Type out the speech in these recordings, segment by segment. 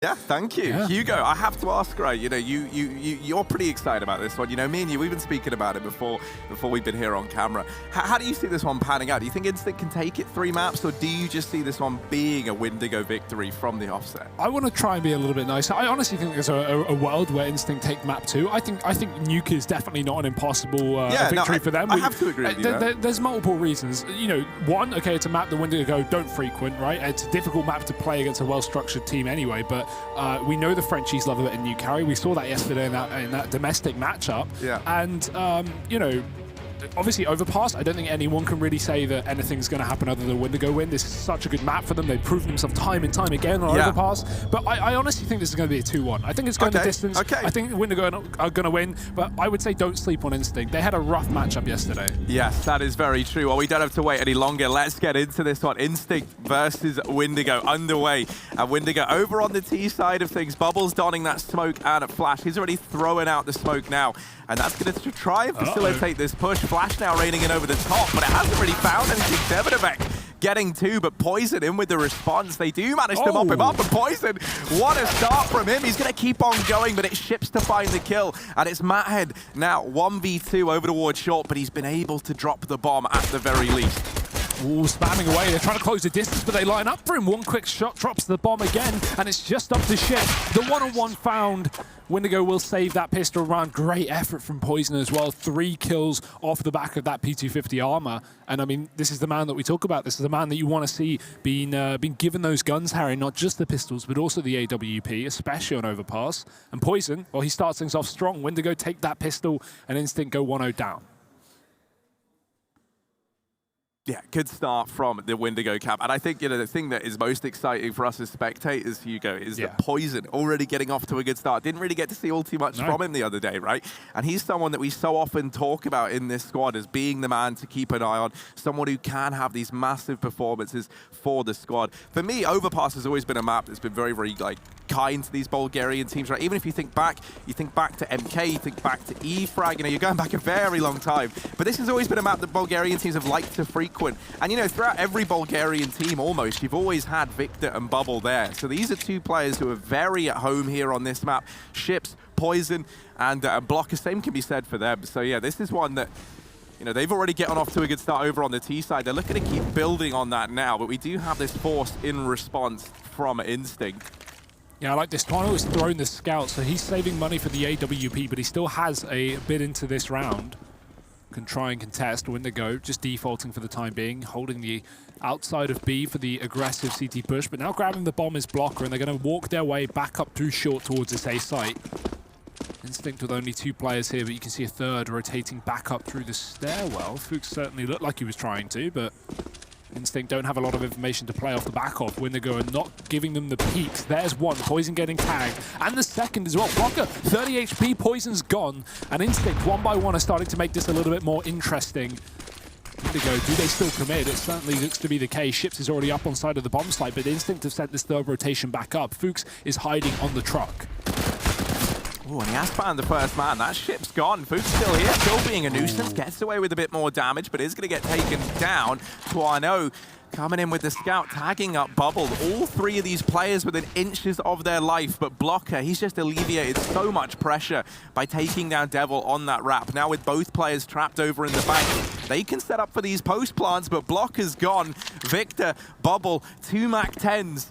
Yeah, thank you. Yeah. Hugo, I have to ask, right, you know, you're pretty excited about this one. You know, me and you, we've been speaking about it before we've been here on camera. How do you see this one panning out? Do you think Instinct can take it 3 maps, or do you just see this one being a Windigo victory from the offset? I want to try and be a little bit nicer. I honestly think there's a world where Instinct take map 2. I think Nuke is definitely not an impossible victory for them. I have to agree with you. There's multiple reasons. You know, one, okay, it's a map that Windigo don't frequent, right? It's a difficult map to play against a well-structured team anyway, but we know the Frenchies love it in New Carry. We saw that yesterday in that domestic matchup. Yeah. And, you know, obviously Overpass, I don't think anyone can really say that anything's going to happen other than Windigo win. This is such a good map for them. They've proven themselves time and time again on Overpass. But I honestly think this is going to be a 2-1. I think it's going the distance. I think Windigo are going to win, but I would say don't sleep on Instinct. They had a rough matchup yesterday. Yes, that is very true. Well, we don't have to wait any longer. Let's get into this one. Instinct versus Windigo underway. And Windigo over on the T side of things. Bubbles donning that smoke and a flash. He's already throwing out the smoke now. And that's going to try and facilitate this push. Flash now raining in over the top, but it hasn't really found anything. DreamHack getting 2, but Poison in with the response. They do manage to mop him up, and Poison, what a start from him. He's going to keep on going, but it ships to find the kill. And it's Mathead now 1v2 over towards short, but he's been able to drop the bomb at the very least. Ooh, spamming away. They're trying to close the distance, but they line up for him. One quick shot drops the bomb again, and it's just up to ship. The one-on-one found. Windigo will save that pistol round. Great effort from Poison as well. 3 kills off the back of that P250 armor. And I mean, this is the man that we talk about. This is the man that you want to see being given those guns, Harry, not just the pistols, but also the AWP, especially on Overpass. And Poison, well, he starts things off strong. Windigo take that pistol, and Instinct go 1-0 down. Yeah, good start from the Windigo camp. And I think, you know, the thing that is most exciting for us as spectators, Hugo, is that Poison already getting off to a good start. Didn't really get to see all too much from him the other day, right? And he's someone that we so often talk about in this squad as being the man to keep an eye on, someone who can have these massive performances for the squad. For me, Overpass has always been a map that's been very, very, like, kind to these Bulgarian teams, right? Even if you think back to MK, you think back to E-Frag, you know, you're going back a very long time. But this has always been a map that Bulgarian teams have liked to frequent. And, you know, throughout every Bulgarian team, almost, you've always had Victor and Bubble there. So these are 2 players who are very at home here on this map. Ships, Poison, and Blocker, same can be said for them. So, yeah, this is one that, you know, they've already gotten off to a good start over on the T side. They're looking to keep building on that now, but we do have this force in response from Instinct. Yeah, I like this. Twano has thrown the scout, so he's saving money for the AWP, but he still has a bit into this round. Can try and contest. Windigo just defaulting for the time being, holding the outside of B for the aggressive CT push, but now grabbing the bomb as blocker, and they're going to walk their way back up through short towards this A site. Instinct with only 2 players here, but you can see a third rotating back up through the stairwell. Fuchs certainly looked like he was trying to, but Instinct don't have a lot of information to play off the back of. Windigo are not giving them the peaks. There's one. Poison getting tagged. And the second as well. Blocker, 30 HP. Poison's gone. And Instinct, 1 by 1, are starting to make this a little bit more interesting. Windigo, do they still commit? It certainly looks to be the case. Ships is already up on side of the bomb site, but Instinct have sent this third rotation back up. Fuchs is hiding on the truck. Oh, and he has found the first man. That ship's gone. Fuchs still here, still being a nuisance. Gets away with a bit more damage, but is going to get taken down. Twano coming in with the scout, tagging up Bubble. All 3 of these players within inches of their life, but Blocker, he's just alleviated so much pressure by taking down Devil on that wrap. Now with both players trapped over in the bank, they can set up for these post plants, but Blocker's gone. Victor, Bubble, 2 MAC-10s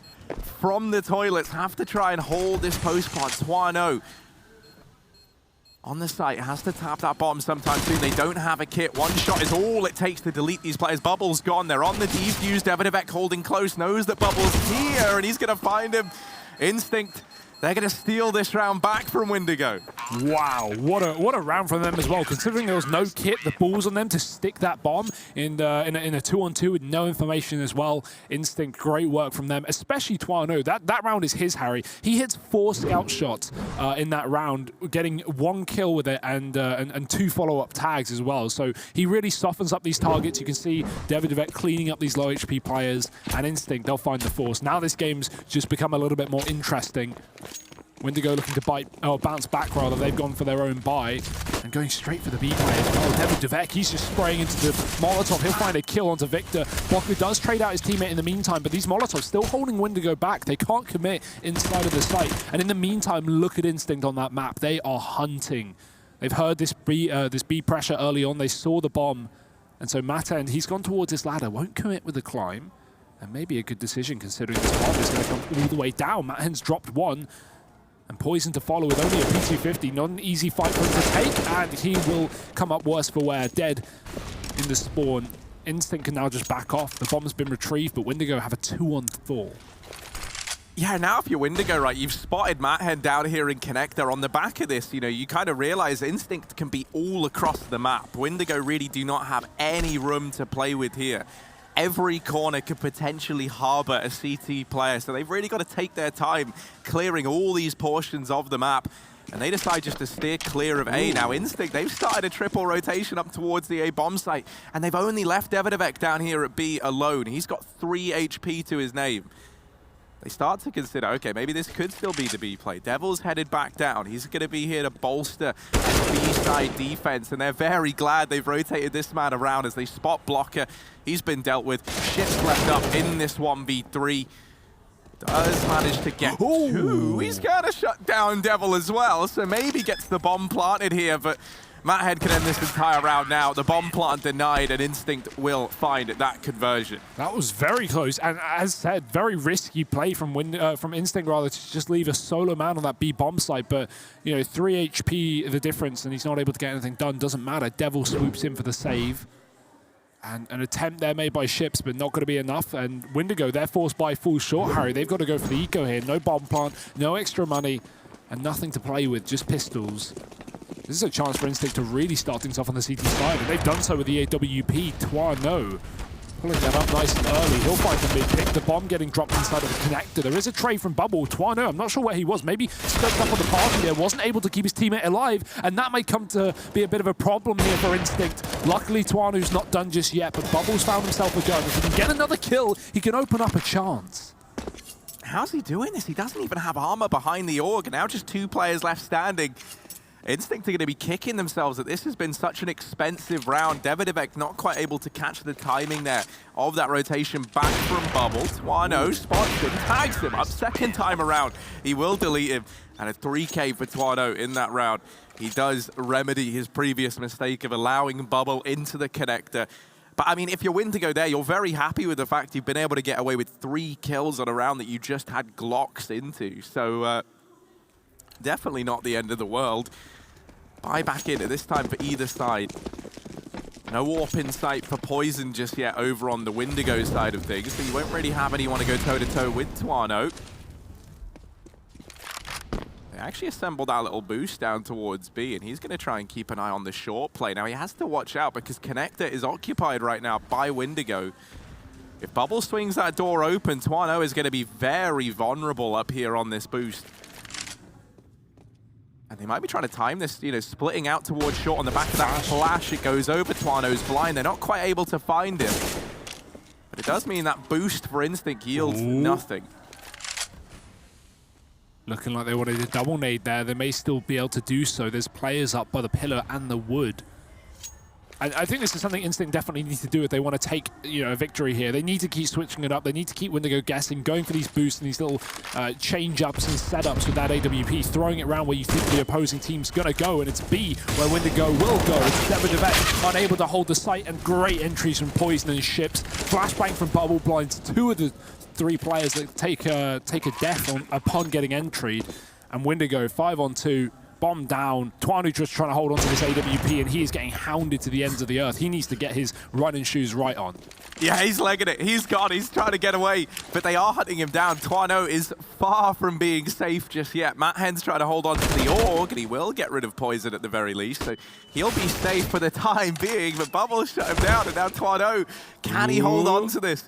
from the toilets have to try and hold this post plant. Twano on the site, has to tap that bomb sometime soon. They don't have a kit. 1 shot is all it takes to delete these players. Bubble's gone. They're on the defuse. DreamHack holding close, knows that Bubble's here, and he's going to find him. Instinct, they're going to steal this round back from Windigo. Wow, what a round from them as well. Considering there was no kit, the balls on them to stick that bomb in a 2-on-2 with no information as well. Instinct, great work from them, especially Twano. That round is his, Harry. He hits 4 scout shots in that round, getting 1 kill with it and 2 follow-up tags as well. So he really softens up these targets. You can see DreamHack cleaning up these low HP players, and Instinct, they'll find the force. Now this game's just become a little bit more interesting. Windigo looking to bounce back rather. They've gone for their own buy and going straight for the B play as well. DreamHack, he's just spraying into the Molotov. He'll find a kill onto Victor. Bocca does trade out his teammate in the meantime, but these Molotovs still holding Windigo back. They can't commit inside of the site. And in the meantime, look at Instinct on that map. They are hunting. They've heard this B pressure early on. They saw the bomb. And so Mattend, he's gone towards this ladder, won't commit with the climb. And maybe a good decision considering this bomb is going to come all the way down. Mattend's dropped one. And Poison to follow with only a P250. Not an easy fight for him to take. And he will come up worse for wear, dead in the spawn. Instinct can now just back off. The bomb's been retrieved, but Windigo have a 2-on-4. Yeah, now if you're Windigo, right, you've spotted Mattend down here in Connector. On the back of this, you know, you kind of realize Instinct can be all across the map. Windigo really do not have any room to play with here. Every corner could potentially harbor a CT player, so they've really got to take their time clearing all these portions of the map. And they decide just to steer clear of A. Now Instinct, they've started a triple rotation up towards the A bomb site, and they've only left DreamHack down here at B alone. He's got 3 HP to his name. They start to consider, okay, maybe this could still be the B play. Devil's headed back down. He's going to be here to bolster the B-side defense, and they're very glad they've rotated this man around as they spot Blocker. He's been dealt with. Shit's left up in this 1v3. Does manage to get 2. He's going to shut down Devil as well, so maybe gets the bomb planted here, but Mattend can end this entire round now. The bomb plant denied, and Instinct will find that conversion. That was very close, and as said, very risky play from Instinct rather to just leave a solo man on that B bomb site. But you know, 3 HP the difference, and he's not able to get anything done. Doesn't matter. Devil swoops in for the save, and an attempt there made by Ships, but not going to be enough. And Windigo, they're forced by full short, Harry. They've got to go for the eco here. No bomb plant, no extra money, and nothing to play with. Just pistols. This is a chance for Instinct to really start things off on the CT side, and they've done so with the AWP. Twano pulling that up nice and early. He'll find the mid-pick. The bomb getting dropped inside of the connector. There is a trade from Bubble. Twano, I'm not sure where he was. Maybe stepped up on the party there. Wasn't able to keep his teammate alive, and that might come to be a bit of a problem here for Instinct. Luckily, Twano's not done just yet, but Bubble's found himself a gun. If he can get another kill, he can open up a chance. How's he doing this? He doesn't even have armor behind the org. Now just 2 players left standing. Instinct are going to be kicking themselves that this has been such an expensive round. DreamHack not quite able to catch the timing there of that rotation back from Bubble. Twano spots him, tags him up. Second time around, he will delete him. And a 3K for Twano in that round. He does remedy his previous mistake of allowing Bubble into the connector. But I mean, if you're Windigo there, you're very happy with the fact you've been able to get away with 3 kills on a round that you just had Glocks into. So definitely not the end of the world. Buy back in at this time for either side. No warp in sight for Poison just yet over on the Windigo side of things, so you won't really have anyone to go toe-to-toe with Twano. They actually assembled that little boost down towards B, and he's going to try and keep an eye on the short play. Now, he has to watch out because Connector is occupied right now by Windigo. If Bubble swings that door open, Twano is going to be very vulnerable up here on this boost. And they might be trying to time this, you know, splitting out towards short on the back of that flash. It goes over. Twano's blind. They're not quite able to find him. But it does mean that boost for Instinct yields nothing. Looking like they wanted a double nade there. They may still be able to do so. There's players up by the pillar and the wood. I think this is something Instinct definitely needs to do if they want to take, you know, a victory here. They need to keep switching it up. They need to keep Windigo guessing, going for these boosts and these little change-ups and setups with that AWP, throwing it around where you think the opposing team's going to go, and it's B where Windigo will go. It's DreamHack unable to hold the site, and great entries from Poison and Ships. Flashbang from Bubble blinds 2 of the 3 players that take a death upon getting entried, and Windigo 5-on-2. Bomb down. Twano just trying to hold on to this AWP, and he is getting hounded to the ends of the earth. He needs to get his running shoes right on. Yeah, he's legging it. He's gone. He's trying to get away, but they are hunting him down. Twano is far from being safe just yet. Mattend's trying to hold on to the org, and he will get rid of Poison at the very least, so he'll be safe for the time being, but Bubble shut him down, and now Twano, can he hold on to this?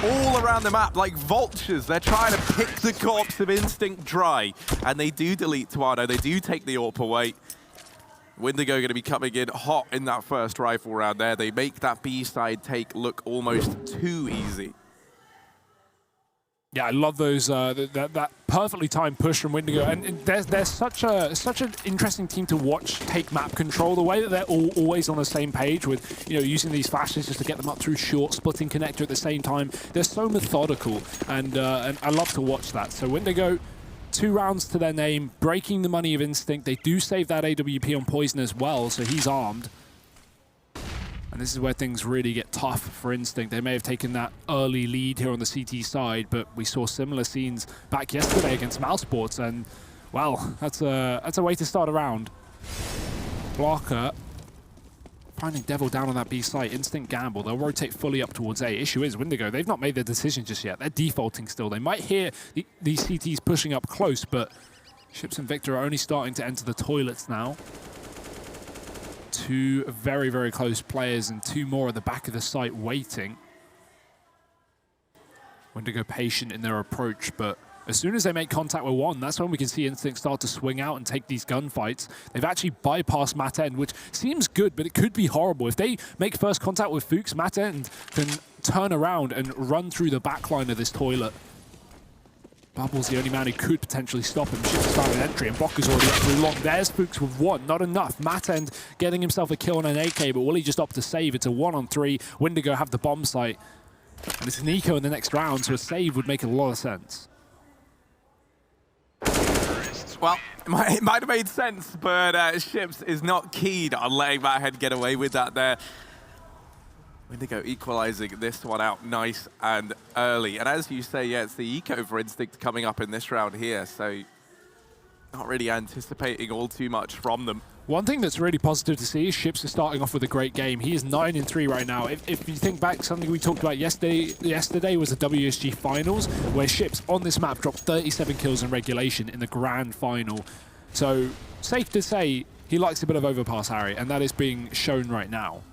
All around the map, like vultures, they're trying to pick the corpse of Instinct dry, and they do delete Twano. They do take the AWP away. Windigo going to be coming in hot in that first rifle round there. They make that B side take look almost too easy. Yeah, I love those that perfectly timed push from Windigo, and they're such an interesting team to watch take map control. The way that they're always on the same page with using these flashes just to get them up through short, splitting connector at the same time. They're so methodical, and I love to watch that. So Windigo, 2 rounds to their name, breaking the money of Instinct. They do save that AWP on Poison as well, so he's armed. And this is where things really get tough for Instinct. They may have taken that early lead here on the CT side, but we saw similar scenes back yesterday against Mousesports, and, well, that's a way to start a round. Blocker finding Devil down on that B site. Instinct gamble. They'll rotate fully up towards A. Issue is, Windigo, they've not made their decision just yet. They're defaulting still. They might hear these CTs pushing up close, but Ships and Victor are only starting to enter the toilets now. 2 very, very close players and 2 more at the back of the site waiting. Windigo patient in their approach, but as soon as they make contact with 1, that's when we can see Instinct start to swing out and take these gunfights. They've actually bypassed Matt End, which seems good, but it could be horrible. If they make first contact with Fuchs, Matt End can turn around and run through the back line of this toilet. Bubble's the only man who could potentially stop him. Ships found an entry, and Bocker's already up through long. There's Fuchs with 1, not enough. Matt End getting himself a kill on an AK, but will he just opt to save? It's a 1-on-3. Windigo have the bomb site. And it's Nico in the next round, so a save would make a lot of sense. Well, it might have made sense, but Ships is not keen on letting Matt End get away with that there. Windigo equalizing this one out nice and early. And as you say, yeah, it's the eco for Instinct coming up in this round here, so not really anticipating all too much from them. One thing that's really positive to see is Ships is starting off with a great game. He is 9-3 right now. If you think back, something we talked about yesterday was the WSG finals, where Ships on this map dropped 37 kills in regulation in the grand final. So safe to say he likes a bit of overpass, Harry, and that is being shown right now.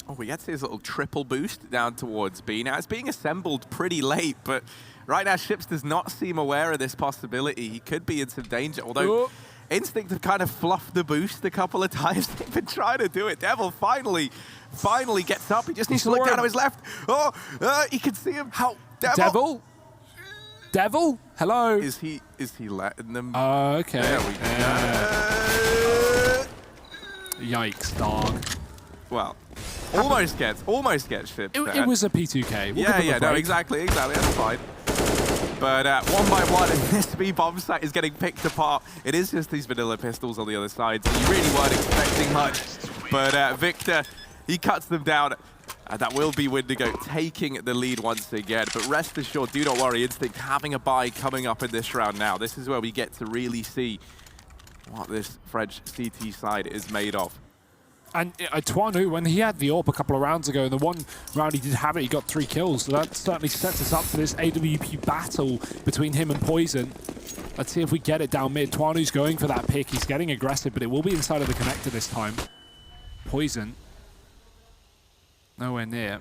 Oh, we get to his little triple boost down towards B. Now, it's being assembled pretty late, but right now Ships does not seem aware of this possibility. He could be in some danger, although Instinct have kind of fluffed the boost a couple of times. They've been trying to do it. Devil finally gets up. He just needs to look down to his left. Oh, he can see him. How? Devil? Hello? Is he letting them? Okay. There we go. Yikes, dog. Well, almost gets Ships. It was a P2K. Yeah, no, exactly, that's fine. But 1 by 1, and this B bomb site is getting picked apart. It is just these vanilla pistols on the other side, so you really weren't expecting much. But Victor, he cuts them down. And that will be Windigo taking the lead once again. But rest assured, do not worry, Instinct having a bye coming up in this round now. This is where we get to really see what this French CT side is made of. And Tuanu, when he had the AWP a couple of rounds ago, and the one round he did have it, he got 3 kills. So that certainly sets us up for this AWP battle between him and Poison. Let's see if we get it down mid. Tuanu's going for that pick. He's getting aggressive, but it will be inside of the connector this time. Poison, nowhere near.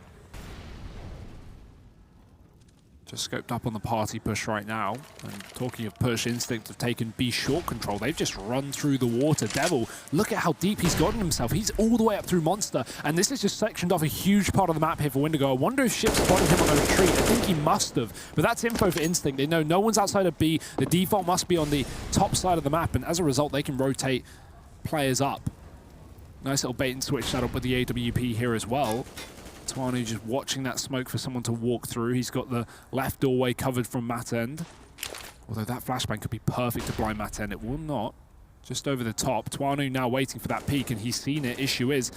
Just scoped up on the party push right now. And talking of push, Instinct have taken B short control. They've just run through the water. Devil, look at how deep he's gotten himself. He's all the way up through Monster. And this has just sectioned off a huge part of the map here for Windigo. I wonder if Ships spotted him on a retreat. I think he must have. But that's info for Instinct. They know no one's outside of B. The default must be on the top side of the map. And as a result, they can rotate players up. Nice little bait and switch setup with the AWP here as well. Tuanu just watching that smoke for someone to walk through. He's got the left doorway covered from Matt End. Although that flashbang could be perfect to blind Matt End. It will not. Just over the top. Tuanu now waiting for that peek, and he's seen it. Issue is,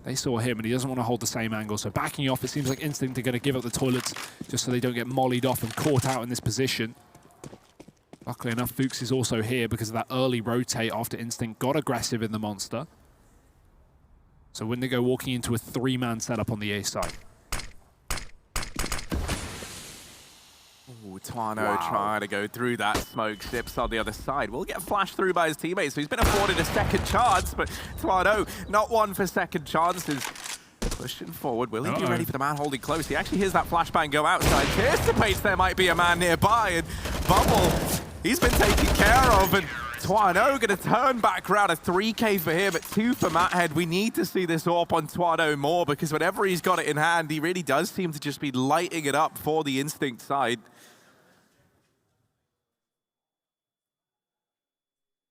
they saw him, and he doesn't want to hold the same angle. So backing off, it seems like Instinct are going to give up the toilets just so they don't get mollied off and caught out in this position. Luckily enough, Fuchs is also here because of that early rotate after Instinct got aggressive in the Monster. So Windigo walking into a 3-man setup on the A side. Ooh, Tuanu trying to go through that smoke. Ships on the other side. Will get flashed through by his teammates, so he's been afforded a second chance, but Tuanu, not one for second chances. Pushing forward, will he be ready for the man holding close? He actually hears that flashbang go outside, anticipates there might be a man nearby, and Bubble, he's been taken care of, and Twano going to turn back around. A 3K for him, but 2 for Mathead. We need to see this AWP on Twano more, because whenever he's got it in hand, he really does seem to just be lighting it up for the Instinct side.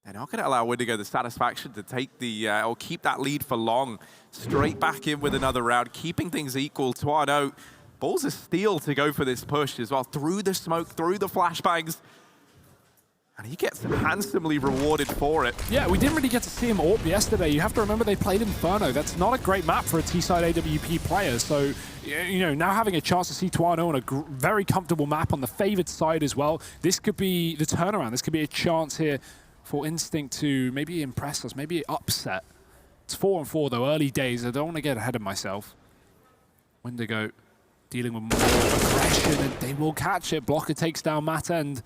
They're not going to allow Windigo the satisfaction to take the, or keep that lead for long. Straight back in with another round, keeping things equal. Twano, balls of steel to go for this push as well. Through the smoke, through the flashbangs. And he gets handsomely rewarded for it. Yeah, we didn't really get to see him AWP yesterday. You have to remember they played Inferno. That's not a great map for a T-side AWP player. So, you know, now having a chance to see Twano on a very comfortable map on the favored side as well, this could be the turnaround. This could be a chance here for Instinct to maybe impress us, maybe upset. It's 4-4 though, early days. I don't want to get ahead of myself. Windigo dealing with more aggression, and they will catch it. Blocker takes down Mathead.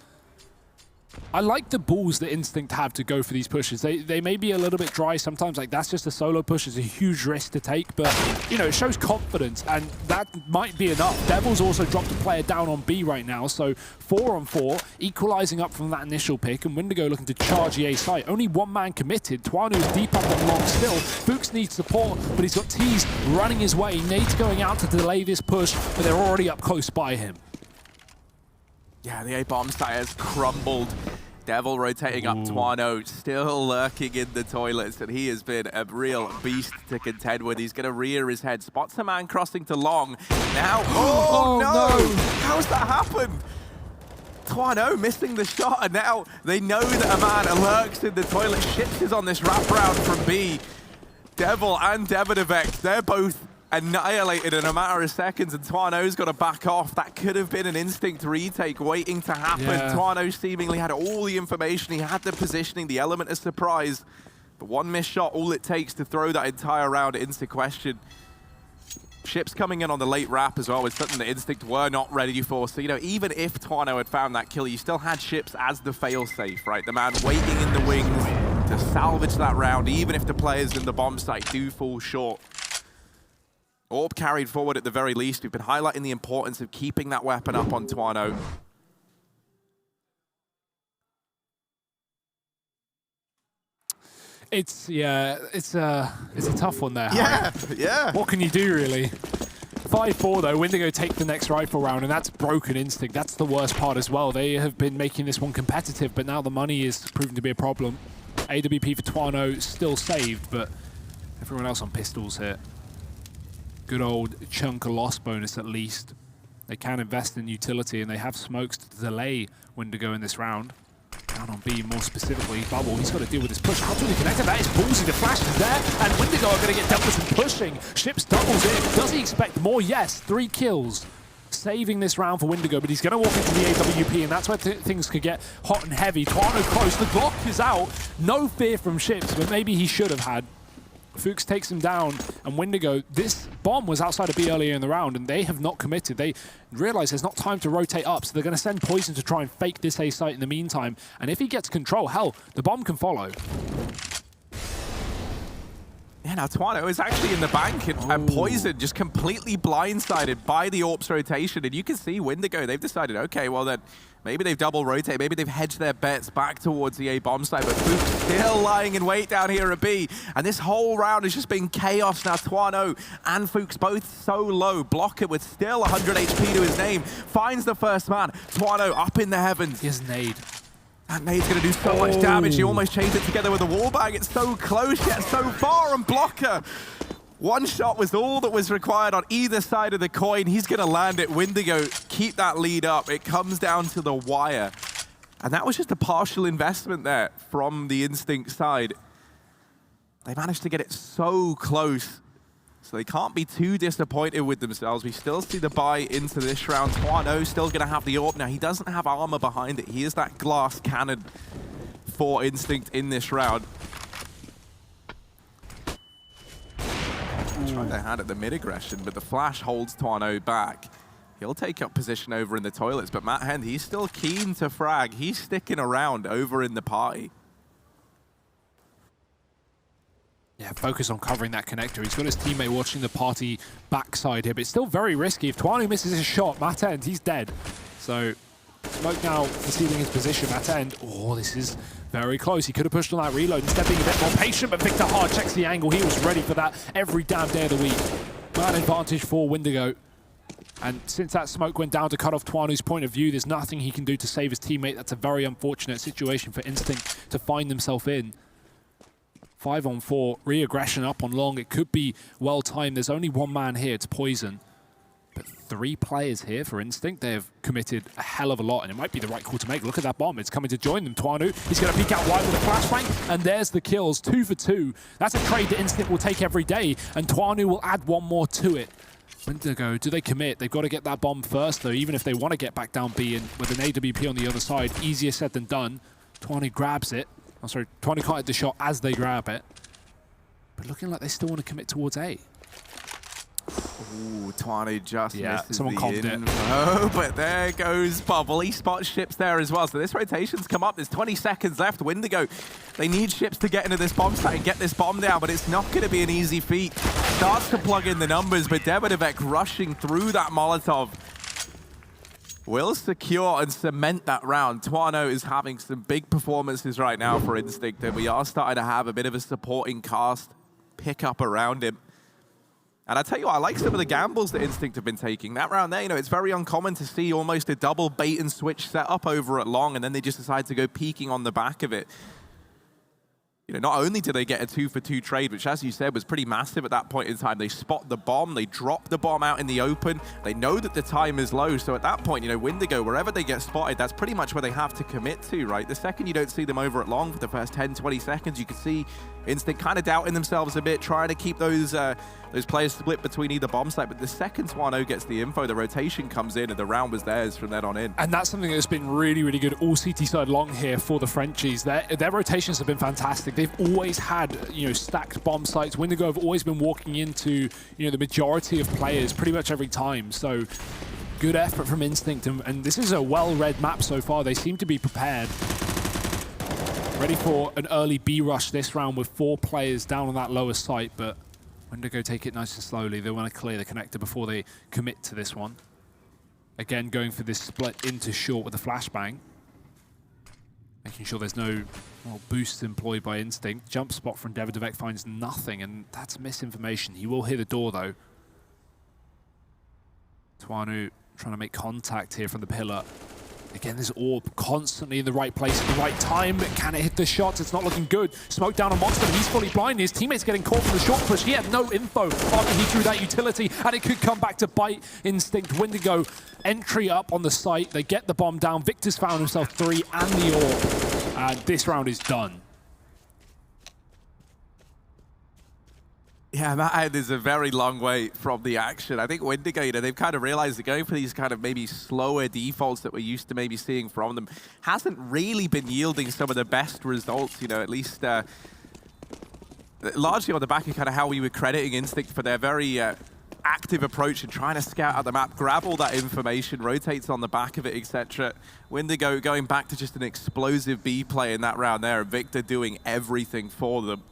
I like the balls that Instinct have to go for these pushes. They may be a little bit dry sometimes, like that's just a solo push. It's a huge risk to take, but you know, it shows confidence, and that might be enough. Devils also dropped a player down on B right now, so 4-on-4, equalizing up from that initial pick, and Windigo looking to charge the A site. Only one man committed. Twano is deep up and long still. Fuchs needs support, but he's got Tease running his way. Nate's going out to delay this push, but they're already up close by him. Yeah, the A-bomb site has crumbled. Devil rotating up Twano, still lurking in the toilets, and he has been a real beast to contend with. He's going to rear his head, spots a man crossing to long. Now, oh no! How's that happened? Twano missing the shot, and now they know that a man lurks in the toilet. Ships is on this wraparound from B. Devil and Devinavek, they're both annihilated in a matter of seconds, and Twano's got to back off. That could have been an Instinct retake waiting to happen. Yeah. Twano seemingly had all the information. He had the positioning, the element of surprise. But one missed shot, all it takes to throw that entire round into question. Ships coming in on the late wrap as well was something that Instinct were not ready for. So, you know, even if Twano had found that kill, you still had Ships as the fail-safe, right? The man waiting in the wings to salvage that round, even if the players in the bomb site do fall short. AWP carried forward at the very least. We've been highlighting the importance of keeping that weapon up on Twano. It's a tough one there. Yeah, yeah. What can you do, really? 5-4 though, Windigo take the next rifle round, and that's broken Instinct. That's the worst part as well. They have been making this one competitive, but now the money is proven to be a problem. AWP for Twano still saved, but everyone else on pistols here. Good old chunk of loss bonus at least. They can invest in utility, and they have smokes to delay Windigo in this round. Down on B more specifically. Bubble, he's got to deal with this push. Not really connected. That is ballsy. The flash is there, and Windigo are going to get dealt with some pushing. Ships doubles in. Does he expect more? Yes, 3 kills. Saving this round for Windigo, but he's going to walk into the AWP, and that's where things could get hot and heavy. Twano close. The block is out. No fear from Ships, but maybe he should have had. Fuchs takes him down, and Windigo, this bomb was outside of B earlier in the round, and they have not committed. They realize there's not time to rotate up, so they're going to send Poison to try and fake this A site in the meantime. And if he gets control, hell, the bomb can follow. Yeah, now Twano is actually in the bank, and Poison just completely blindsided by the AWP's rotation. And you can see Windigo, they've decided, okay, well then, maybe they've double rotated, maybe they've hedged their bets back towards the A bomb site, but Fuchs still lying in wait down here at B. And this whole round has just been chaos now. Twano and Fuchs both so low. Blocker with still 100 HP to his name finds the first man. Twano up in the heavens. He has nade. That nade's going to do so much damage. He almost chased it together with a wall bang. It's so close yet so far, and Blocker. One shot was all that was required on either side of the coin. He's going to land it. Windigo keep that lead up. It comes down to the wire. And that was just a partial investment there from the Instinct side. They managed to get it so close. So they can't be too disappointed with themselves. We still see the buy into this round. Twano still going to have the AWP. Now, he doesn't have armor behind it. He is that glass cannon for Instinct in this round. Trying their hand at the mid-aggression, but the flash holds Twano back. He'll take up position over in the toilets, but Mathead, he's still keen to frag. He's sticking around over in the party. Yeah, focus on covering that connector. He's got his teammate watching the party backside here, but it's still very risky. If Twano misses his shot, Mathead, he's dead. So Smoke now concealing his position at end. Oh, this is very close. He could have pushed on that reload, instead being a bit more patient, but Victor hard checks the angle. He was ready for that every damn day of the week. Man advantage for Windigo. And since that smoke went down to cut off Twanu's point of view, there's nothing he can do to save his teammate. That's a very unfortunate situation for Instinct to find himself in. 5-on-4, re-aggression up on long. It could be well timed. There's only one man here, it's Poison. But 3 players here for Instinct. They've committed a hell of a lot, and it might be the right call to make. Look at that bomb. It's coming to join them. Twanu, he's going to peek out wide with a flashbang, and there's the kills. 2 for 2. That's a trade that Instinct will take every day, and Twanu will add one more to it. Windigo, do they commit? They've got to get that bomb first, though, even if they want to get back down B, and with an AWP on the other side, easier said than done. Twanu grabs it. Oh, sorry, Twanu can't hit the shot as they grab it. But looking like they still want to commit towards A. Ooh, Twanu just misses someone the info, but there goes Bubble. He spots ships there as well, so this rotation's come up. There's 20 seconds left. Windigo, they need ships to get into this bomb site and get this bomb down, but it's not going to be an easy feat. Starts to plug in the numbers, but Davidovec rushing through that Molotov will secure and cement that round. Twanu is having some big performances right now for Instinct, and we are starting to have a bit of a supporting cast pick up around him. And I tell you what, I like some of the gambles that Instinct have been taking. That round there, you know, it's very uncommon to see almost a double bait and switch setup over at long, and then they just decide to go peeking on the back of it. You know, not only did they get a 2-for-2 trade, which, as you said, was pretty massive at that point in time, they spot the bomb, they drop the bomb out in the open, they know that the time is low, so at that point, you know, Windigo, wherever they get spotted, that's pretty much where they have to commit to, right? The second you don't see them over at long for the first 10, 20 seconds, you can see Instinct kind of doubting themselves a bit, trying to keep those players split between either bomb site, but the second Twanu gets the info, the rotation comes in, and the round was theirs from then on in. And that's something that's been really, really good all CT side long here for the Frenchies. Their rotations have been fantastic. They've always had, you know, stacked bomb sites. Windigo have always been walking into, you know, the majority of players pretty much every time. So good effort from Instinct, and this is a well-read map so far. They seem to be prepared. Ready for an early B rush this round with 4 players down on that lower site, but Windigo take it nice and slowly. They want to clear the connector before they commit to this one. Again, going for this split into short with a flashbang. Making sure there's no boost employed by Instinct. Jump spot from Davidovec finds nothing, and that's misinformation. He will hear the door, though. Twanu trying to make contact here from the pillar. Again, this orb constantly in the right place at the right time. But can it hit the shots? It's not looking good. Smoke down on Monster, but he's fully blind. His teammate's getting caught from the short push. He had no info after he threw that utility, and it could come back to bite Instinct. Windigo entry up on the site. They get the bomb down. Victor's found himself 3 and the orb. And this round is done. Yeah, that end is a very long way from the action. I think Windigo, you know, they've kind of realized that going for these kind of maybe slower defaults that we're used to maybe seeing from them hasn't really been yielding some of the best results, you know, at least largely on the back of kind of how we were crediting Instinct for their very active approach and trying to scout out the map, grab all that information, rotates on the back of it, etc. Windigo going back to just an explosive B play in that round there, and Victor doing everything for them.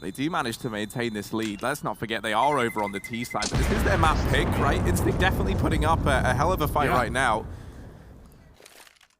They do manage to maintain this lead. Let's not forget they are over on the T side, but this is their map pick, right? Instinct definitely putting up a hell of a fight right now.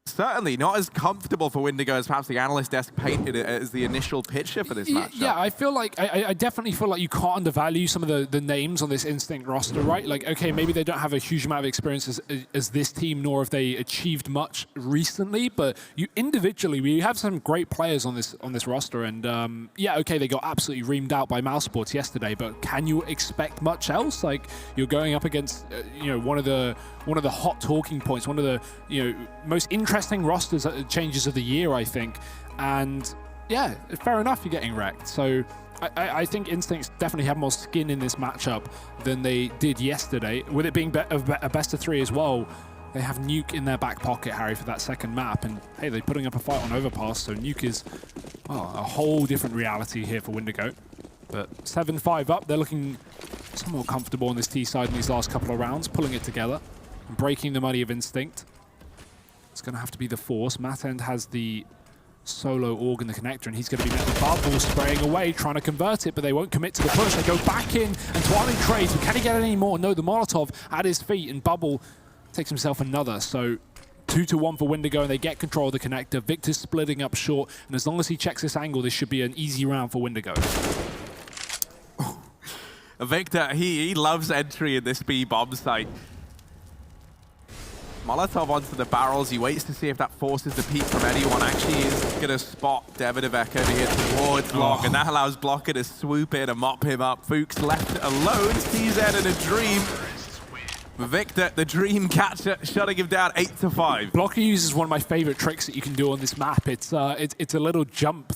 Certainly not as comfortable for Windigo as perhaps the analyst desk painted it as the initial picture for this matchup. Yeah, I feel like, I definitely feel like you can't undervalue some of the names on this Instinct roster, right? Like, okay, maybe they don't have a huge amount of experience as this team, nor have they achieved much recently, but you individually, we have some great players on this roster, and yeah, okay, they got absolutely reamed out by Mousesports yesterday, but can you expect much else? Like, you're going up against, you know, one of the hot talking points, one of the, you know, most interesting rosters changes of the year, I think. And yeah, fair enough, you're getting wrecked. So I think Instincts definitely have more skin in this matchup than they did yesterday. With it being a best of 3 as well, they have Nuke in their back pocket, Harry, for that second map. And hey, they're putting up a fight on Overpass, so Nuke is, well, a whole different reality here for Windigo. But 7-5 up, they're looking somewhat comfortable on this T side in these last couple of rounds, pulling it together and breaking the money of Instinct. It's going to have to be the Force. Matend has the solo org in the connector, and he's going to be met with Bubble spraying away, trying to convert it, but they won't commit to the push. They go back in, and Twanu trades. Can he get any more? No, the Molotov at his feet, and Bubble takes himself another. So 2-1 for Windigo, and they get control of the connector. Victor's splitting up short, and as long as he checks this angle, this should be an easy round for Windigo. Victor, he loves entry in this B bomb site. Molotov onto the barrels. He waits to see if that forces the peek from anyone. Actually, is going to spot Davidovec over here towards Long, and that allows Blocker to swoop in and mop him up. Fuchs left alone. CZ in a dream. Victor, the dream catcher, shutting him down 8-5. Blocker uses one of my favorite tricks that you can do on this map. It's a little jump.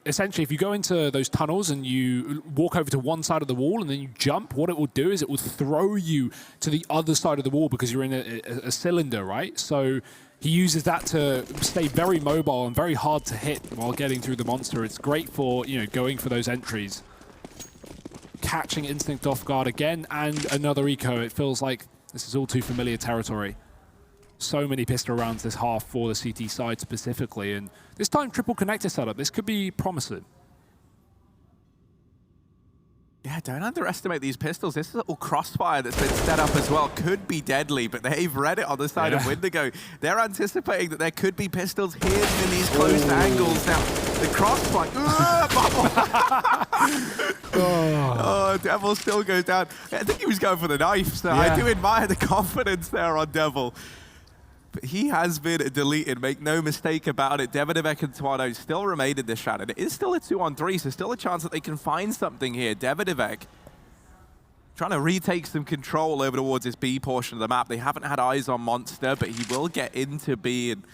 Essentially, if you go into those tunnels and you walk over to one side of the wall and then you jump, what it will do is it will throw you to the other side of the wall because you're in a cylinder, right? So he uses that to stay very mobile and very hard to hit while getting through the monster. It's great for, you know, going for those entries. Catching Instinct off guard again, and another eco. It feels like this is all too familiar territory. So many pistol rounds this half for the CT side specifically, and this time triple connector setup. This could be promising. Yeah, don't underestimate these pistols. This little crossfire that's been set up as well could be deadly, but they've read it on the side of Windigo. They're anticipating that there could be pistols hidden in these close angles. Now, the crossfire... Oh, Devil still goes down. I think he was going for the knife, so I do admire the confidence there on Devil. But he has been deleted, make no mistake about it. Davidovec and Tuano still remain in this round, and it is still a 2-on-3, so still a chance that they can find something here. Davidovec trying to retake some control over towards this B portion of the map. They haven't had eyes on Monster, but he will get into B and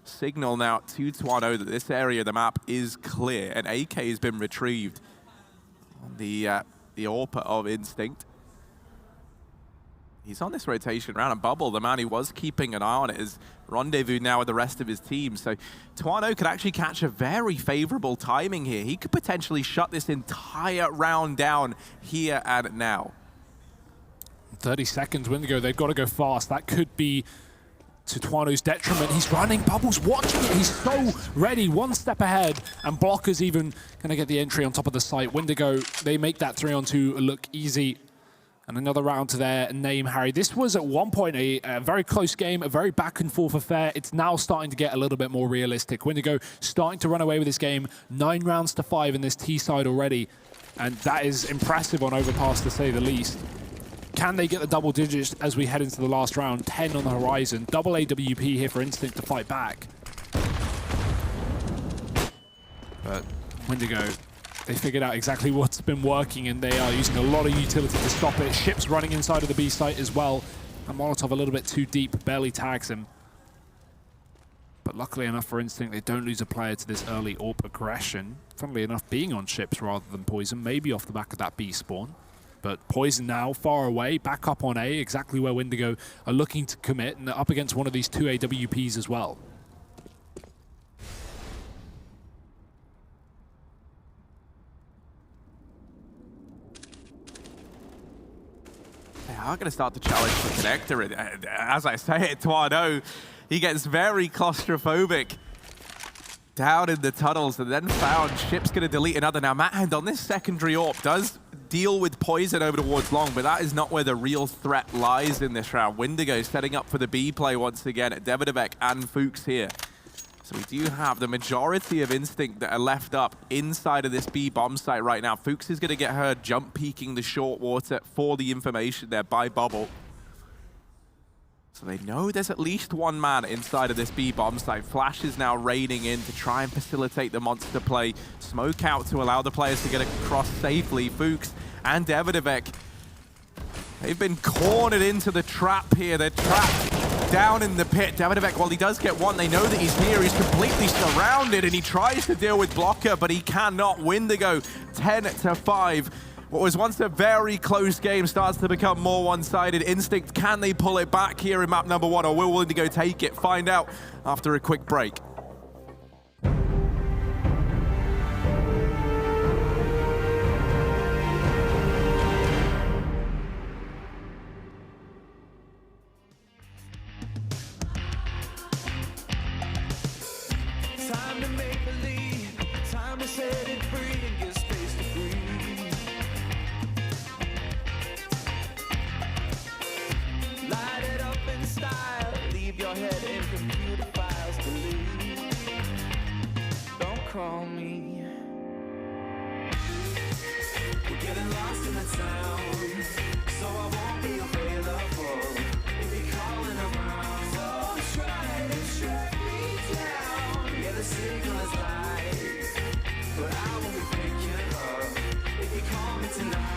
signal now to Tuano that this area of the map is clear, and AK has been retrieved on the AWP of Instinct. He's on this rotation round, and Bubble, the man who was keeping an eye on it, is rendezvous now with the rest of his team. So Tuano could actually catch a very favorable timing here. He could potentially shut this entire round down here and now. 30 seconds, Windigo, they've got to go fast. That could be to Tuano's detriment. He's running, Bubble's watching it. He's so ready, one step ahead, and Blocker's even going to get the entry on top of the site. Windigo, they make that 3-on-2 look easy. And another round to their name, Harry. This was at one point a very close game, a very back and forth affair. It's now starting to get a little bit more realistic. Windigo starting to run away with this game. 9 rounds to 5 in this T side already. And that is impressive on Overpass, to say the least. Can they get the double digits as we head into the last round? 10 on the horizon. Double AWP here for Instinct to fight back. But Windigo, they figured out exactly what's been working, and they are using a lot of utility to stop it. Ships running inside of the B site as well. And Molotov a little bit too deep, barely tags him. But luckily enough for Instinct, they don't lose a player to this early AWP aggression. Funnily enough, being on ships rather than Poison, maybe off the back of that B spawn. But Poison now far away, back up on A, exactly where Windigo are looking to commit, and they're up against one of these 2 AWPs as well. They are going to start to challenge the connector. As I say it, Tuano, he gets very claustrophobic down in the tunnels and then found. Ship's going to delete another. Now, Mathand on this secondary AWP does deal with Poison over towards Long, but that is not where the real threat lies in this round. Windigo setting up for the B play once again at Davidovec and Fuchs here. So we do have the majority of Instinct that are left up inside of this B bomb site right now. Fuchs is going to get her jump peeking the short water for the information there by Bubble. So they know there's at least one man inside of this B bomb site. Flash is now raining in to try and facilitate the monster play. Smoke out to allow the players to get across safely. Fuchs and Davidovec, they've been cornered into the trap here. They're trapped down in the pit. Davidovec, while he does get one, they know that he's here. He's completely surrounded, and he tries to deal with Blocker, but he cannot. Windigo 10-5. What was once a very close game starts to become more one-sided. Instinct, can they pull it back here in map number 1, or will Windigo take it? Find out after a quick break. Time to make believe, time to set it free and give space to breathe. Light it up and head in computer files delete. Don't call me. We're getting lost in the town, so I won't be available if you're calling around. Don't try to track me down. Yeah, the signal is live, but I won't be picking up if you call me tonight.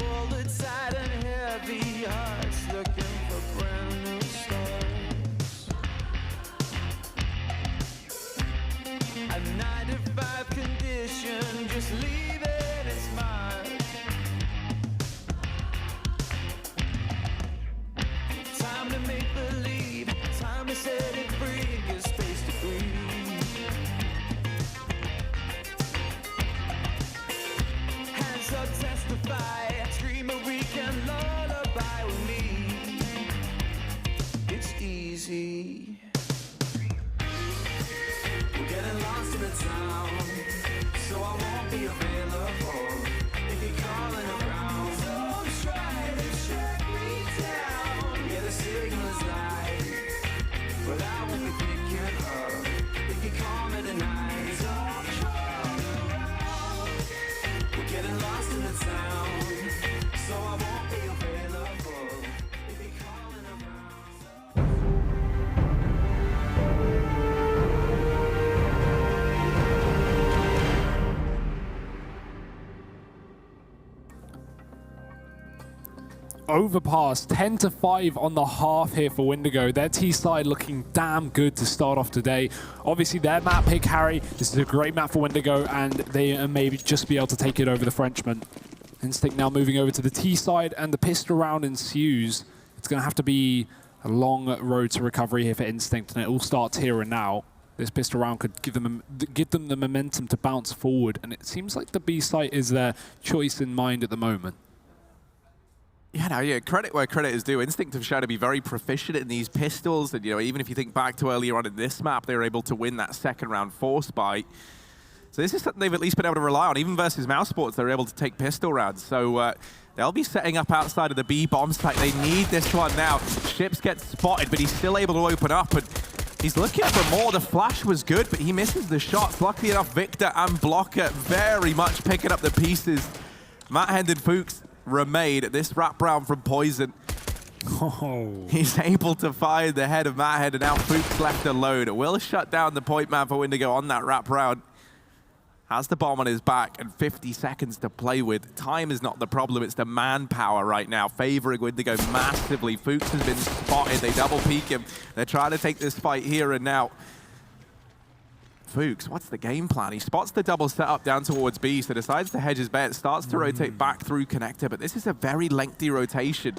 All the tight and heavy hearts looking for brand new starts. A 9 to 5 condition, just leave it as mine. Time to make believe, time to set it free and give space to breathe. Hands up, testify, scream a weekend lullaby with me. It's easy. We're getting lost in the town, so I won't be available if you're calling around. Don't try to track me down. Yeah, the signal is live, but I won't be picking up if you call me tonight. Don't call around. We're getting lost in the town, so I won't be available if you're calling around. Overpass 10-5 on the half here for Windigo. Their T side looking damn good to start off today. Obviously their map pick, Harry. This is a great map for Windigo, and they may just be able to take it over the Frenchman. Instinct now moving over to the T side, and the pistol round ensues. It's going to have to be a long road to recovery here for Instinct, and it all starts here and now. This pistol round could give them the momentum to bounce forward, and it seems like the B site is their choice in mind at the moment. Yeah, credit where credit is due. Instinct have shown to be very proficient in these pistols, and even if you think back to earlier on in this map, they were able to win that second round force bite. So this is something they've at least been able to rely on. Even versus Mouse Sports, they're able to take pistol rounds. So they'll be setting up outside of the B bomb site. They need this one now. Ships get spotted, but he's still able to open up, and he's looking for more. The flash was good, but he misses the shots. Luckily enough, Victor and Blocker very much picking up the pieces. Matt Hend and Fuchs remain. This wrap round from Poison. Oh. He's able to fire the head of Matt Hend, and now Fuchs left alone. It will shut down the point man for Windigo on that wrap round. Has the bomb on his back and 50 seconds to play with. Time is not the problem, it's the manpower right now, favoring Windigo massively. Fuchs has been spotted, they double peek him. They're trying to take this fight here and now. Fuchs, what's the game plan? He spots the double setup down towards B, so decides to hedge his bet, starts to rotate back through connector, but this is a very lengthy rotation.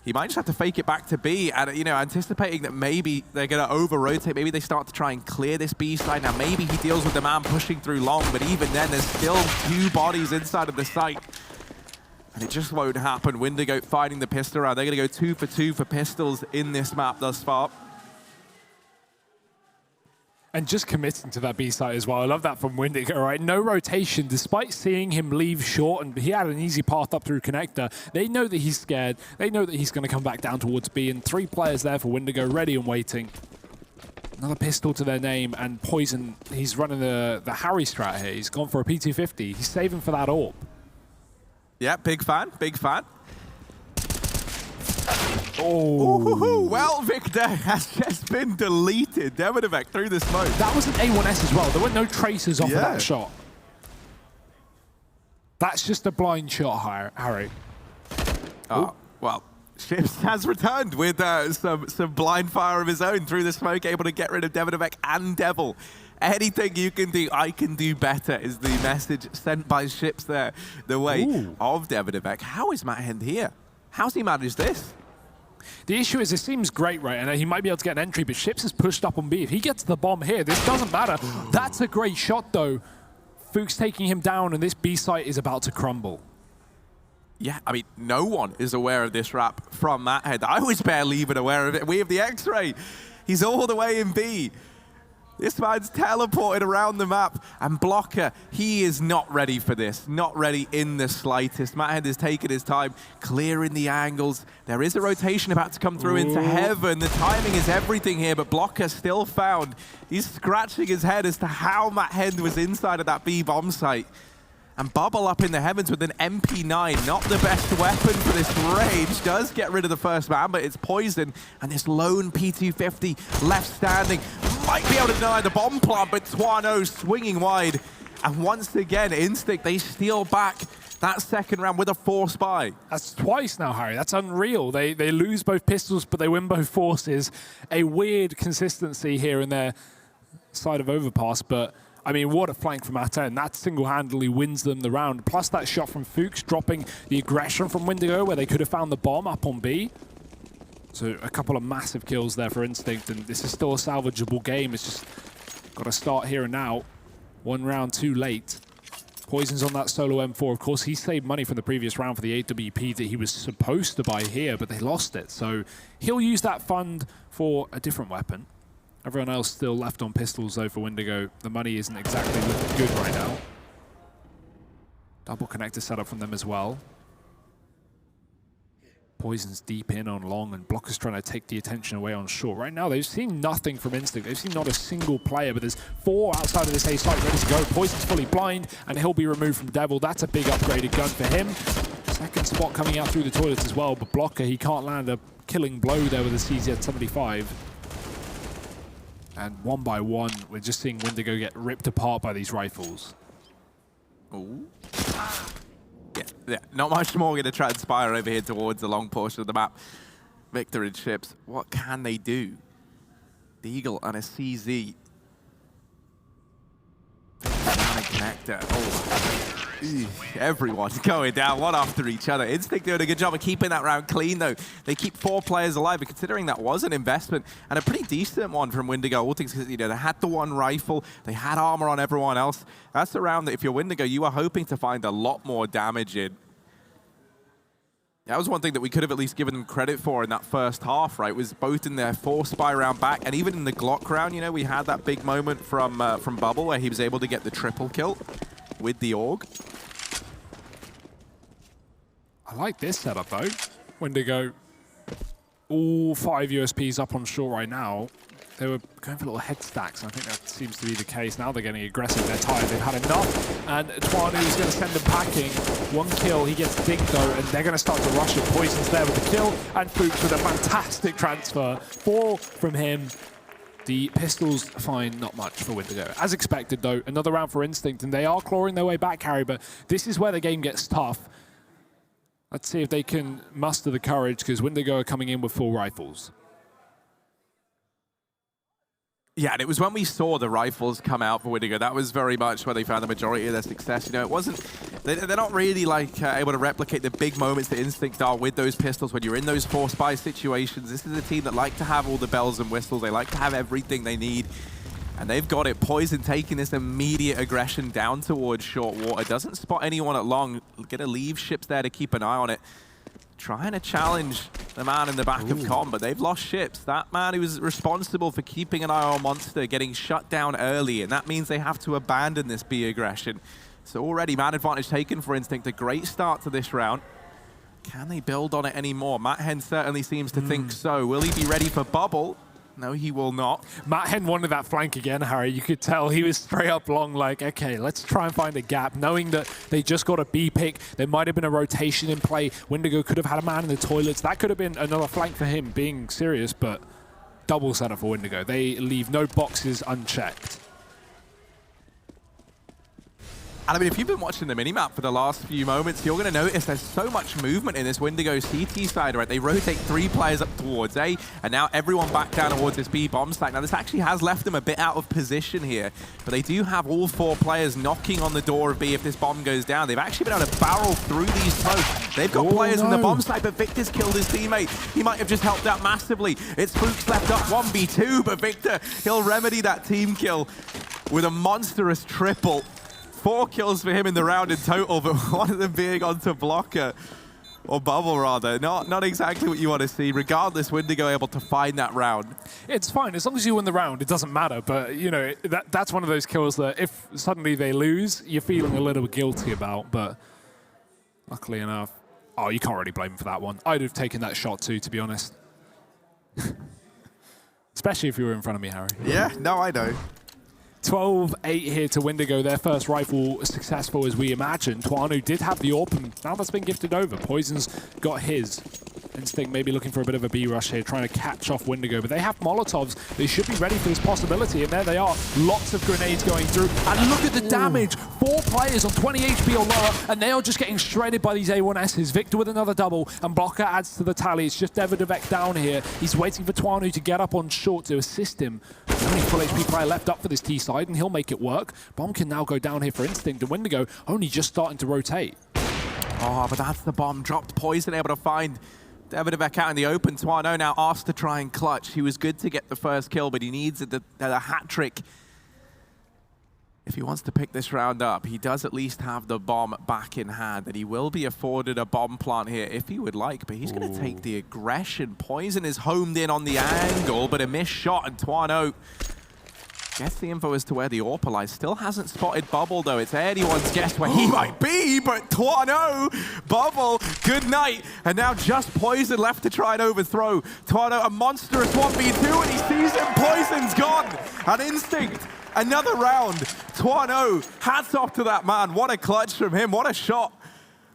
He might just have to fake it back to B, and anticipating that maybe they're going to over-rotate, maybe they start to try and clear this B side. Now maybe he deals with the man pushing through long, but even then there's still 2 bodies inside of the site. And it just won't happen. Windigo finding the pistol round. They're going to go 2 for 2 for pistols in this map thus far. And just committing to that B site as well. I love that from Windigo, right? No rotation, despite seeing him leave short, and he had an easy path up through connector. They know that he's scared. They know that he's going to come back down towards B, and 3 players there for Windigo, ready and waiting. Another pistol to their name, and Poison, he's running the Harry strat here. He's gone for a P250. He's saving for that AWP. Yeah, big fan, big fan. Oh. Well, Victor has just been deleted. Demonovec through the smoke. That was an A1S as well. There were no traces off of that shot. That's just a blind shot, Harry. Oh, well, Ships has returned with some blind fire of his own through the smoke, able to get rid of Demonovec and Devil. Anything you can do, I can do better, is the message sent by Ships there, the way of Demonovec. How is Matt Hend here? How's he managed this? The issue is, it seems great, right? And he might be able to get an entry, but Ships is pushed up on B. If he gets the bomb here, this doesn't matter. That's a great shot, though. Fuchs taking him down, and this B site is about to crumble. Yeah, I mean, no one is aware of this wrap from Matt Hend. I was barely even aware of it. We have the X-ray. He's all the way in B. This man's teleported around the map, and Blocker, he is not ready for this. Not ready in the slightest. Mathead has taken his time, clearing the angles. There is a rotation about to come through into heaven. The timing is everything here, but Blocker still found. He's scratching his head as to how Mathead was inside of that B bomb site. And Bubble up in the heavens with an MP9, not the best weapon for this range. Does get rid of the first man, but it's poison. And this lone P250 left standing might be able to deny the bomb plant, but Twano swinging wide. And once again, Instinct, they steal back that second round with a force buy. That's twice now, Harry. That's unreal. They lose both pistols, but they win both forces. A weird consistency here in their side of Overpass, but I mean, what a flank from Aten. That single-handedly wins them the round. Plus that shot from Fuchs, dropping the aggression from Windigo, where they could have found the bomb up on B. So a couple of massive kills there for Instinct, and this is still a salvageable game. It's just got to start here and now. One round too late. Poison's on that solo M4. Of course, he saved money from the previous round for the AWP that he was supposed to buy here, but they lost it. So he'll use that fund for a different weapon. Everyone else still left on pistols, though, for Windigo. The money isn't exactly looking good right now. Double connector setup from them as well. Poison's deep in on long, and Blocker's trying to take the attention away on short. Right now, they've seen nothing from Instinct. They've seen not a single player, but there's 4 outside of this A site ready to go. Poison's fully blind, and he'll be removed from Devil. That's a big upgraded gun for him. Second spot coming out through the toilets as well, but Blocker, he can't land a killing blow there with a CZ-75. And one by one, we're just seeing Windigo get ripped apart by these rifles. Ooh. Yeah, not much more going to transpire over here towards the long portion of the map. Victor and Ships, what can they do? The Eagle and a CZ. Connector. Oh. Everyone's going down one after each other. Instinct doing a good job of keeping that round clean, though. They keep 4 players alive, and considering that was an investment, and a pretty decent one from Windigo, all things, you know, they had the one rifle, they had armor on everyone else. That's a round that if you're Windigo, you are hoping to find a lot more damage in. That was one thing that we could have at least given them credit for in that first half, right? Was both in their force buy round back and even in the Glock round, you know, we had that big moment from Bubble where he was able to get the triple kill with the AUG. I like this setup, though. Windigo, all 5 USPs up on short right now. They were going for little head stacks, and I think that seems to be the case. Now they're getting aggressive, they're tired, they've had enough. And Twanu is going to send them packing. 1 kill, he gets dinked though, and they're going to start to rush it. Poison's there with the kill, and Fuchs with a fantastic transfer. 4 from him. The pistols find not much for Windigo. As expected though, another round for Instinct, and they are clawing their way back, Harry, but this is where the game gets tough. Let's see if they can muster the courage, because Windigo are coming in with full rifles. Yeah, and it was when we saw the rifles come out for Windigo, that was very much where they found the majority of their success. You know, it wasn't, they're not really like able to replicate the big moments that Instinct are with those pistols when you're in those force buy situations. This is a team that like to have all the bells and whistles. They like to have everything they need. And they've got it. Poison taking this immediate aggression down towards short water. Doesn't spot anyone at long. Gonna leave Ships there to keep an eye on it. Trying to challenge the man in the back of Con, but they've lost Ships. That man who was responsible for keeping an eye on Monster getting shut down early, and that means they have to abandon this B aggression. So already man advantage taken for Instinct. A great start to this round. Can they build on it anymore? Matt Hen certainly seems to think so. Will he be ready for Bubble? No, he will not. Matt Hen wanted that flank again, Harry. You could tell he was straight up long, like, okay, let's try and find a gap, knowing that they just got a B pick. There might have been a rotation in play. Windigo could have had a man in the toilets. That could have been another flank for him, being serious, but double setup for Windigo. They leave no boxes unchecked. And I mean, if you've been watching the minimap for the last few moments, you're going to notice there's so much movement in this Windigo CT side, right? They rotate 3 players up towards A, and now everyone back down towards this B bomb stack. Now, this actually has left them a bit out of position here, but they do have all 4 players knocking on the door of B if this bomb goes down. They've actually been able to barrel through these smokes. They've got players in the bomb site, but Victor's killed his teammate. He might have just helped out massively. It's Fuchs left up 1v2, but Victor, he'll remedy that team kill with a monstrous triple. 4 kills for him in the round in total, but one of them being onto Blocker. or Bubble rather. Not exactly what you want to see. Regardless, Windigo able to find that round. It's fine. As long as you win the round, it doesn't matter. But, you know, that's one of those kills that if suddenly they lose, you're feeling a little guilty about. But luckily enough, oh, you can't really blame him for that one. I'd have taken that shot too, to be honest. Especially if you were in front of me, Harry. Yeah, no, I know. 12-8 here to Windigo, their first rifle successful as we imagined. Tuanu did have the AWP, and now that's been gifted over. Poison's got his. Instinct maybe looking for a bit of a B rush here, trying to catch off Windigo, but they have Molotovs. They should be ready for this possibility, and there they are. Lots of grenades going through, and look at the damage. 4 players on 20 HP or lower, and they are just getting shredded by these A1Ss. Victor with another double, and Blocker adds to the tally. It's just Davidovec down here. He's waiting for Tuanu to get up on short to assist him. The only full HP player left up for this T side, and he'll make it work. Bomb can now go down here for Instinct, and Windigo only just starting to rotate. Oh, but that's the bomb. Dropped Poison, able to find Davidovec out in the open. Tuanu now asked to try and clutch. He was good to get the first kill, but he needs a hat trick. If he wants to pick this round up, he does at least have the bomb back in hand, and he will be afforded a bomb plant here if he would like, but he's going to take the aggression. Poison is homed in on the angle, but a missed shot, and Tuanu gets the info as to where the AWP lies. Still hasn't spotted Bubble, though. It's anyone's guess where he might be, but Tuanu, Bubble, good night. And now just Poison left to try and overthrow. Tuanu, a monstrous 1v2, and he sees him. Poison's gone. And Instinct, another round. Tuanu, hats off to that man. What a clutch from him. What a shot.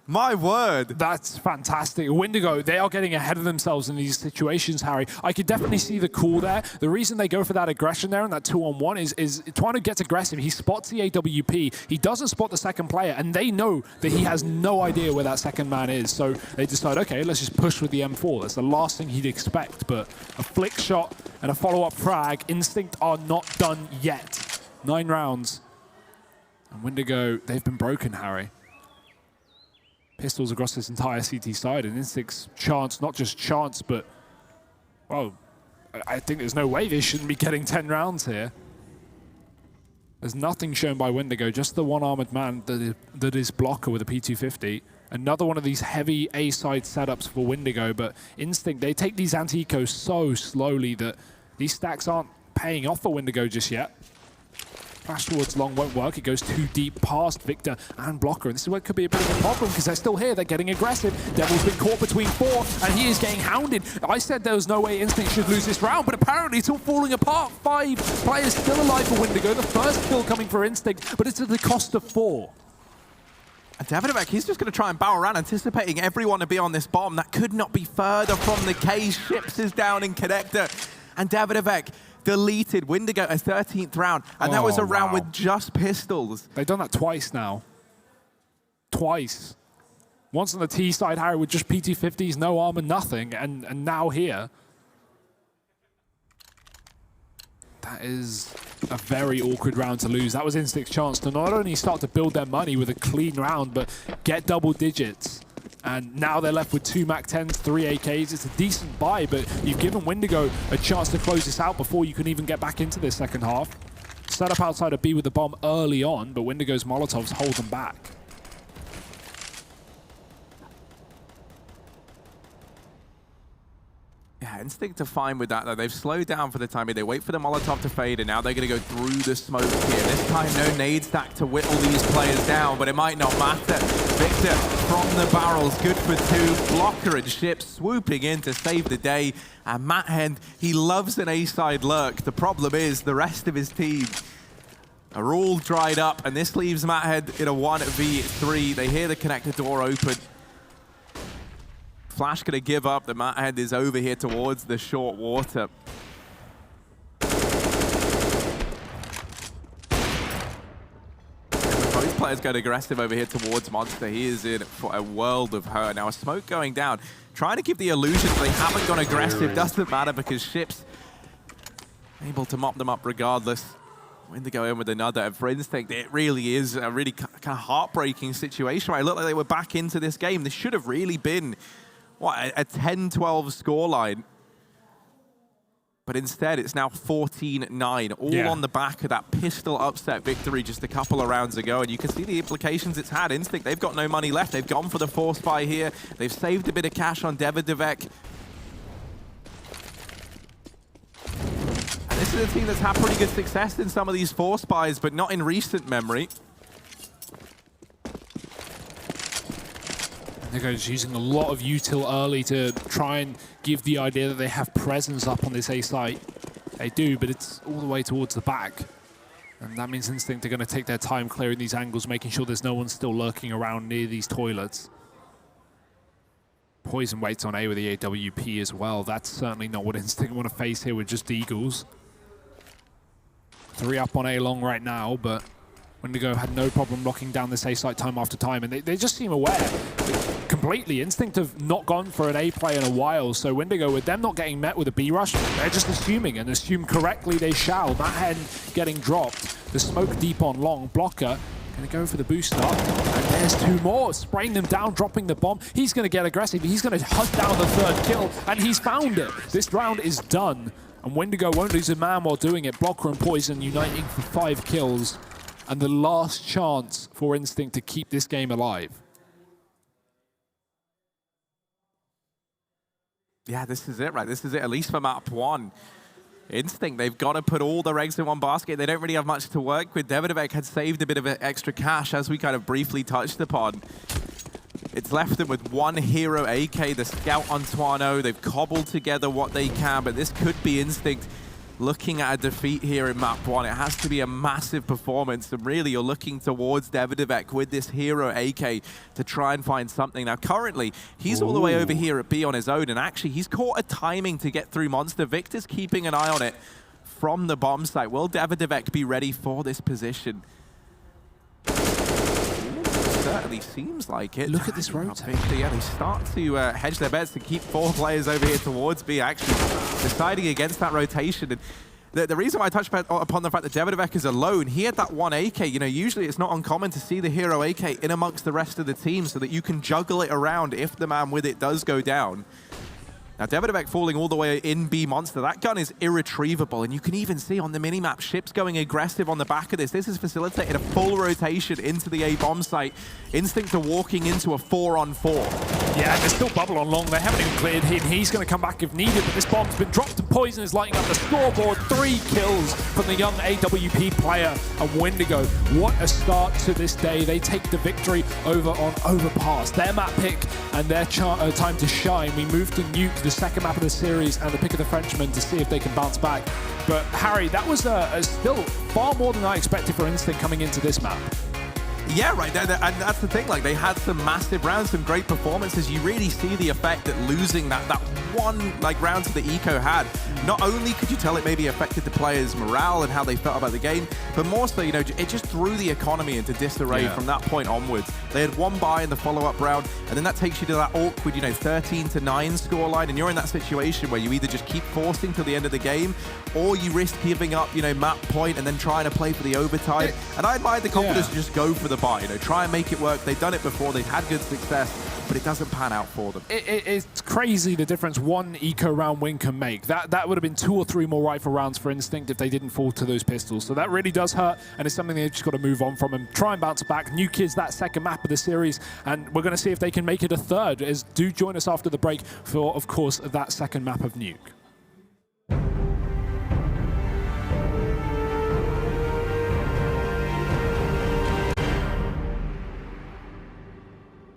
My word. That's fantastic. Windigo, they are getting ahead of themselves in these situations, Harry. I could definitely see the call there. The reason they go for that aggression there and that 2-on-1 is Tuanu gets aggressive. He spots the AWP. He doesn't spot the second player, and they know that he has no idea where that second man is. So they decide, okay, let's just push with the M4. That's the last thing he'd expect, but a flick shot and a follow-up frag. Instinct are not done yet. 9 rounds. And Windigo, they've been broken, Harry. Pistols across this entire CT side, and Instinct's chance, not just chance, but, well, I think there's no way they shouldn't be getting 10 rounds here. There's nothing shown by Windigo, just the one armored man that is Blocker with a P250. Another one of these heavy A-side setups for Windigo, but Instinct, they take these anti-ecos so slowly that these stacks aren't paying off for Windigo just yet. Flash towards long won't work. It goes too deep past Victor and Blocker. And this is where it could be a bit of a problem because they're still here. They're getting aggressive. Devil's been caught between 4 and he is getting hounded. I said there was no way Instinct should lose this round, but apparently it's all falling apart. 5 players still alive for Windigo. The first kill coming for Instinct, but it's at the cost of 4. And Davidovec, he's just going to try and bow around, anticipating everyone to be on this bomb. That could not be further from the case. Ships is down in connector. And Davidovec deleted Windigo a 13th round, and that was a round with just pistols. They've done that twice now. Twice. Once on the T side, Harry, with just PT50s, no armor, nothing, and now here. That is a very awkward round to lose. That was Instinct's chance to not only start to build their money with a clean round, but get double digits. And now they're left with 2 MAC-10s, 3 AKs. It's a decent buy, but you've given Windigo a chance to close this out before you can even get back into this second half. Set up outside of B with the bomb early on, but Windigo's Molotovs hold them back. Yeah, Instinct are fine with that, though. They've slowed down for the time being. They wait for the Molotov to fade, and now they're going to go through the smoke here. This time, no nade stack to whittle these players down, but it might not matter. Victor from the barrels, good for 2. Blocker and Ship swooping in to save the day. And Matt Hend, he loves an A-side lurk. The problem is the rest of his team are all dried up, and this leaves Matt Hend in a 1v3. They hear the connector door open. Flash going to give up. The Matt Hend is over here towards the short water. Both players going aggressive over here towards Monster. He is in for a world of hurt. Now a smoke going down. Trying to give the illusion they haven't gone aggressive. Doesn't matter because Ship's able to mop them up regardless. Windigo in with another. And for Instinct, it really is a really kind of heartbreaking situation. Right? It looked like they were back into this game. This should have really been, what, a 10-12 scoreline. But instead, it's now 14-9, all on the back of that pistol upset victory just a couple of rounds ago. And you can see the implications it's had. Instinct, they've got no money left. They've gone for the force buy here. They've saved a bit of cash on Davidovec. And this is a team that's had pretty good success in some of these force buys, but not in recent memory. Windigo's using a lot of util early to try and give the idea that they have presence up on this A site. They do, but it's all the way towards the back. And that means Instinct are going to take their time clearing these angles, making sure there's no one still lurking around near these toilets. Poison waits on A with the AWP as well. That's certainly not what Instinct want to face here with just Eagles. 3 up on A long right now, but Windigo had no problem locking down this A site time after time, and they just seem aware completely. Instinct have not gone for an A play in a while, so Windigo, with them not getting met with a B rush, they're just assuming, and assume correctly they shall. That hen getting dropped, the smoke deep on long, blocker gonna go for the boost up, and there's 2 more, spraying them down, dropping the bomb. He's gonna get aggressive, he's gonna hunt down the 3rd kill, and he's found it. This round is done, and Windigo won't lose a man while doing it. Blocker and Poison uniting for 5 kills. And the last chance for Instinct to keep this game alive. Yeah, this is it, right? This is it, at least for map 1. Instinct, they've got to put all their eggs in one basket. They don't really have much to work with. Davidovec had saved a bit of extra cash, as we kind of briefly touched upon. It's left them with 1 hero AK, the Scout Antoino. They've cobbled together what they can, but this could be Instinct looking at a defeat here in map 1. It has to be a massive performance, and really you're looking towards Davidovec with this hero AK to try and find something. Now currently, he's all the way over here at B on his own, and actually he's caught a timing to get through Monster. Victor's keeping an eye on it from the bomb site. Will Davidovec be ready for this position? Certainly seems like it. Look at this rotate. Yeah, they start to hedge their bets to keep 4 players over here towards B, actually deciding against that rotation. And the reason why I touched upon the fact that Davidovec is alone, he had that 1 AK. You know, usually it's not uncommon to see the hero AK in amongst the rest of the team so that you can juggle it around if the man with it does go down. Now, Davidovec falling all the way in B Monster, that gun is irretrievable, and you can even see on the minimap, ships going aggressive on the back of this. This has facilitated a full rotation into the A bomb site. Instinct are walking into a 4-on-4. Yeah, and there's still bubble on long. They haven't even cleared him. He's going to come back if needed, but this bomb's been dropped, and Poison is lighting up the scoreboard. 3 kills from the young AWP player of Windigo. What a start to this day. They take the victory over on Overpass. Their map pick and their time to shine. We move to Nuke, the second map of the series, and the pick of the Frenchman to see if they can bounce back. But Harry, that was still far more than I expected for Instinct coming into this map. Yeah, right. And that's the thing. Like, they had some massive rounds, some great performances. You really see the effect that losing that one round to the eco had. Not only could you tell it maybe affected the players' morale and how they felt about the game, but more so, you know, it just threw the economy into disarray from that point onwards. They had 1 buy in the follow-up round, and then that takes you to that awkward, you know, 13-9 scoreline, and you're in that situation where you either just keep forcing till the end of the game, or you risk giving up, you know, map point and then trying to play for the overtime. And I admire the confidence to just go for the buy, you know, try and make it work. They've done it before, they've had good success, but it doesn't pan out for them. It's crazy the difference 1 eco round win can make. That would have been 2 or 3 more rifle rounds for Instinct if they didn't fall to those pistols. So that really does hurt, and it's something they've just got to move on from and try and bounce back. Nuke is that second map of the series, and we're going to see if they can make it a third. Do join us after the break for, of course, that second map of Nuke.